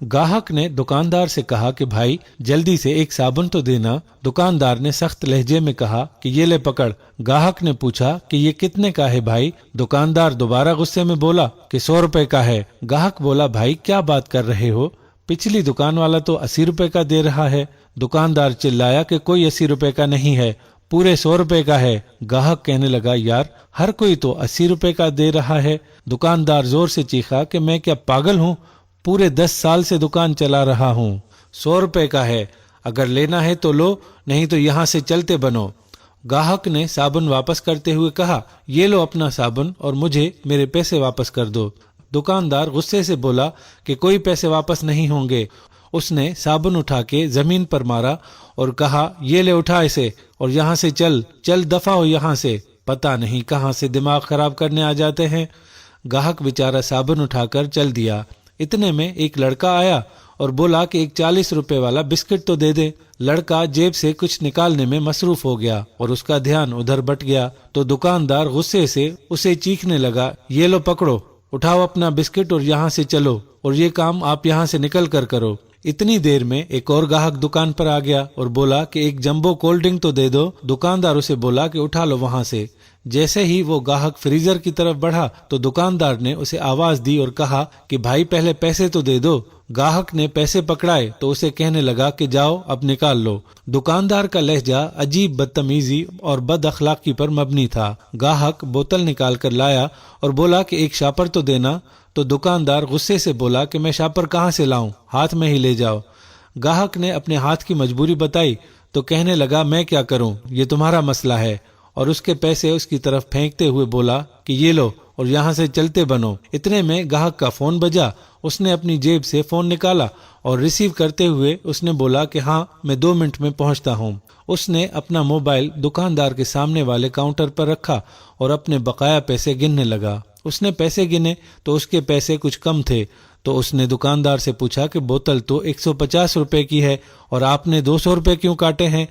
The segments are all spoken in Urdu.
گاہک نے دکاندار سے کہا کہ بھائی جلدی سے ایک صابن تو دینا۔ دکاندار نے سخت لہجے میں کہا کہ یہ لے پکڑ۔ گاہک نے پوچھا کہ یہ کتنے کا ہے بھائی؟ دکاندار دوبارہ غصے میں بولا کہ 100 روپے کا ہے۔ گاہک بولا بھائی کیا بات کر رہے ہو، پچھلی دکان والا تو 80 روپے کا دے رہا ہے۔ دکاندار چلایا کہ کوئی 80 روپے کا نہیں ہے، پورے 100 روپے کا ہے۔ گاہک کہنے لگا یار ہر کوئی تو 80 روپے کا دے رہا ہے۔ دکاندار زور سے چیخا کہ میں کیا پاگل ہوں، پورے 10 سال سے دکان چلا رہا ہوں، 100 روپے کا ہے، اگر لینا ہے تو لو نہیں تو یہاں سے چلتے بنو۔ گاہک نے صابن واپس کرتے ہوئے کہا یہ لو اپنا صابن اور مجھے میرے پیسے واپس کر دو۔ دکاندار غصے سے بولا کہ کوئی پیسے واپس نہیں ہوں گے۔ اس نے صابن اٹھا کے زمین پر مارا اور کہا یہ لے اٹھا اسے اور یہاں سے چل دفع ہو یہاں سے، پتہ نہیں کہاں سے دماغ خراب کرنے آ جاتے ہیں۔ گاہک بیچارہ صابن اٹھا کر چل دیا۔ اتنے میں ایک لڑکا آیا اور بولا کہ ایک 40 روپے والا بسکٹ تو دے دے۔ لڑکا جیب سے کچھ نکالنے میں مصروف ہو گیا اور اس کا دھیان ادھر بٹ گیا تو دکاندار غصے سے اسے چیخنے لگا یہ لو پکڑو، اٹھاؤ اپنا بسکٹ اور یہاں سے چلو، اور یہ کام آپ یہاں سے نکل کر کرو۔ اتنی دیر میں ایک اور گاہک دکان پر آ گیا اور بولا کہ ایک جمبو کولڈ ڈرنک تو دے دو۔ دکاندار اسے بولا کہ اٹھا لو وہاں سے۔ جیسے ہی وہ گاہک فریزر کی طرف بڑھا تو دکاندار نے اسے آواز دی اور کہا کہ بھائی پہلے پیسے تو دے دو۔ گاہک نے پیسے پکڑائے تو اسے کہنے لگا کہ جاؤ اب نکال لو۔ دکاندار کا لہجہ عجیب بدتمیزی اور بد اخلاقی پر مبنی تھا۔ گاہک بوتل نکال کر لایا اور بولا کہ ایک شاپر تو دینا، تو دکاندار غصے سے بولا کہ میں شاپر کہاں سے لاؤں، ہاتھ میں ہی لے جاؤ۔ گاہک نے اپنے ہاتھ کی مجبوری بتائی تو کہنے لگا میں کیا کروں، یہ تمہارا مسئلہ ہے، اور اس کے پیسے اس کی طرف پھینکتے ہوئے بولا کہ یہ لو اور یہاں سے چلتے بنو۔ اتنے میں گاہک کا فون بجا۔ اس نے اپنی جیب سے فون نکالا اور ریسیو کرتے ہوئے اس نے بولا کہ ہاں میں 2 منٹ میں پہنچتا ہوں۔ اس نے اپنا موبائل دکاندار کے سامنے والے کاؤنٹر پر رکھا اور اپنے بقایا پیسے گننے لگا۔ اس نے پیسے گنے تو اس کے پیسے کچھ کم تھے، تو اس نے دکاندار سے پوچھا کہ بوتل تو 150 روپے کی ہے اور آپ نے 200 روپے کیوں کاٹے ہیں؟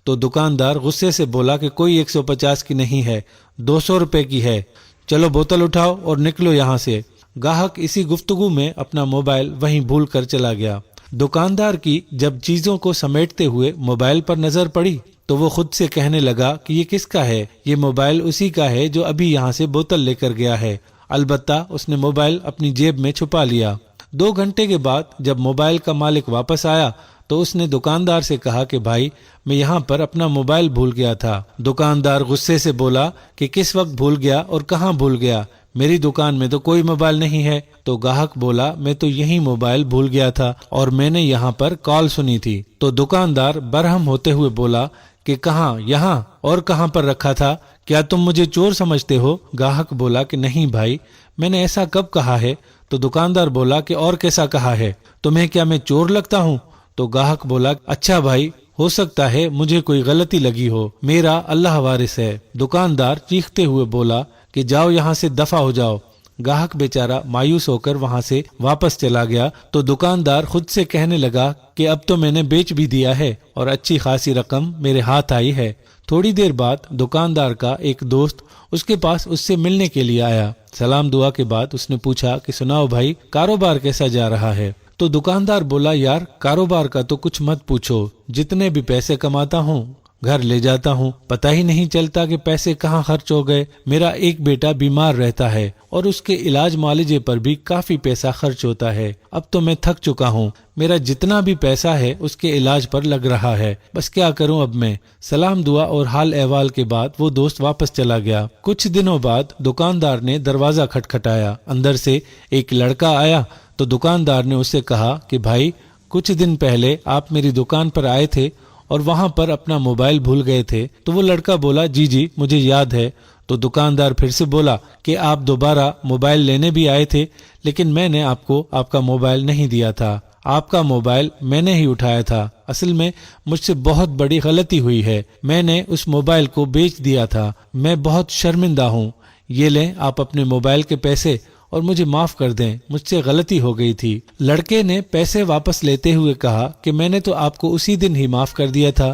تو دکاندار غصے سے بولا کہ کوئی 150 کی نہیں ہے، 200 روپے کی ہے، چلو بوتل اٹھاؤ اور نکلو یہاں سے۔ گاہک اسی گفتگو میں اپنا موبائل وہیں بھول کر چلا گیا۔ دکاندار کی جب چیزوں کو سمیٹتے ہوئے موبائل پر نظر پڑی تو وہ خود سے کہنے لگا کہ یہ کس کا ہے؟ یہ موبائل اسی کا ہے جو ابھی یہاں سے بوتل لے کر گیا ہے۔ البتہ اس نے موبائل اپنی جیب میں چھپا لیا۔ 2 گھنٹے کے بعد جب موبائل کا مالک واپس آیا تو اس نے دکاندار سے کہا کہ بھائی میں یہاں پر اپنا موبائل بھول گیا تھا۔ دکاندار غصے سے بولا کہ کس وقت بھول گیا اور کہاں بھول گیا؟ میری دکان میں تو کوئی موبائل نہیں ہے۔ تو گاہک بولا میں تو یہی موبائل بھول گیا تھا اور میں نے یہاں پر کال سنی تھی۔ تو دکاندار برہم ہوتے ہوئے بولا کہ کہاں؟ یہاں؟ اور کہاں پر رکھا تھا؟ کیا تم مجھے چور سمجھتے ہو؟ گاہک بولا کہ نہیں بھائی، میں نے ایسا کب کہا ہے؟ تو دکاندار بولا کہ اور کیسا کہا ہے؟ تمہیں کیا میں چور لگتا ہوں؟ تو گاہک بولا اچھا بھائی، ہو سکتا ہے مجھے کوئی غلطی لگی ہو، میرا اللہ وارث ہے۔ دکاندار چیختے ہوئے بولا کہ جاؤ یہاں سے دفع ہو جاؤ۔ گاہک بیچارہ مایوس ہو کر وہاں سے واپس چلا گیا تو دکاندار خود سے کہنے لگا کہ اب تو میں نے بیچ بھی دیا ہے اور اچھی خاصی رقم میرے ہاتھ آئی ہے۔ تھوڑی دیر بعد دکاندار کا ایک دوست اس کے پاس اس سے ملنے کے لیے آیا۔ سلام دعا کے بعد اس نے پوچھا کہ سناؤ بھائی، کاروبار کیسا جا رہا ہے؟ تو دکاندار بولا یار کاروبار کا تو کچھ مت پوچھو، جتنے بھی پیسے کماتا ہوں گھر لے جاتا ہوں، پتہ ہی نہیں چلتا کہ پیسے کہاں خرچ ہو گئے۔ میرا ایک بیٹا بیمار رہتا ہے اور اس کے علاج معالجے پر بھی کافی پیسہ خرچ ہوتا ہے۔ اب تو میں تھک چکا ہوں، میرا جتنا بھی پیسہ ہے اس کے علاج پر لگ رہا ہے، بس کیا کروں اب میں۔ سلام دعا اور حال احوال کے بعد وہ دوست واپس چلا گیا۔ کچھ دنوں بعد دکاندار نے دروازہ کھٹکھٹایا۔ اندر سے ایک لڑکا آیا تو دکاندار نے اسے کہا کہ بھائی کچھ دن پہلے آپ میری دکان پر آئے تھے اور وہاں پر اپنا موبائل بھول گئے تھے۔ تو وہ لڑکا بولا جی مجھے یاد ہے۔ تو دکاندار پھر سے بولا کہ آپ دوبارہ موبائل لینے بھی آئے تھے، لیکن میں نے آپ کو آپ کا موبائل نہیں دیا تھا، آپ کا موبائل میں نے ہی اٹھایا تھا۔ اصل میں مجھ سے بہت بڑی غلطی ہوئی ہے، میں نے اس موبائل کو بیچ دیا تھا، میں بہت شرمندہ ہوں۔ یہ لیں آپ اپنے موبائل کے پیسے اور مجھے معاف کر دیں، مجھ سے غلطی ہو گئی تھی۔ لڑکے نے پیسے واپس لیتے ہوئے کہا کہ میں نے تو آپ کو اسی دن ہی معاف کر دیا تھا۔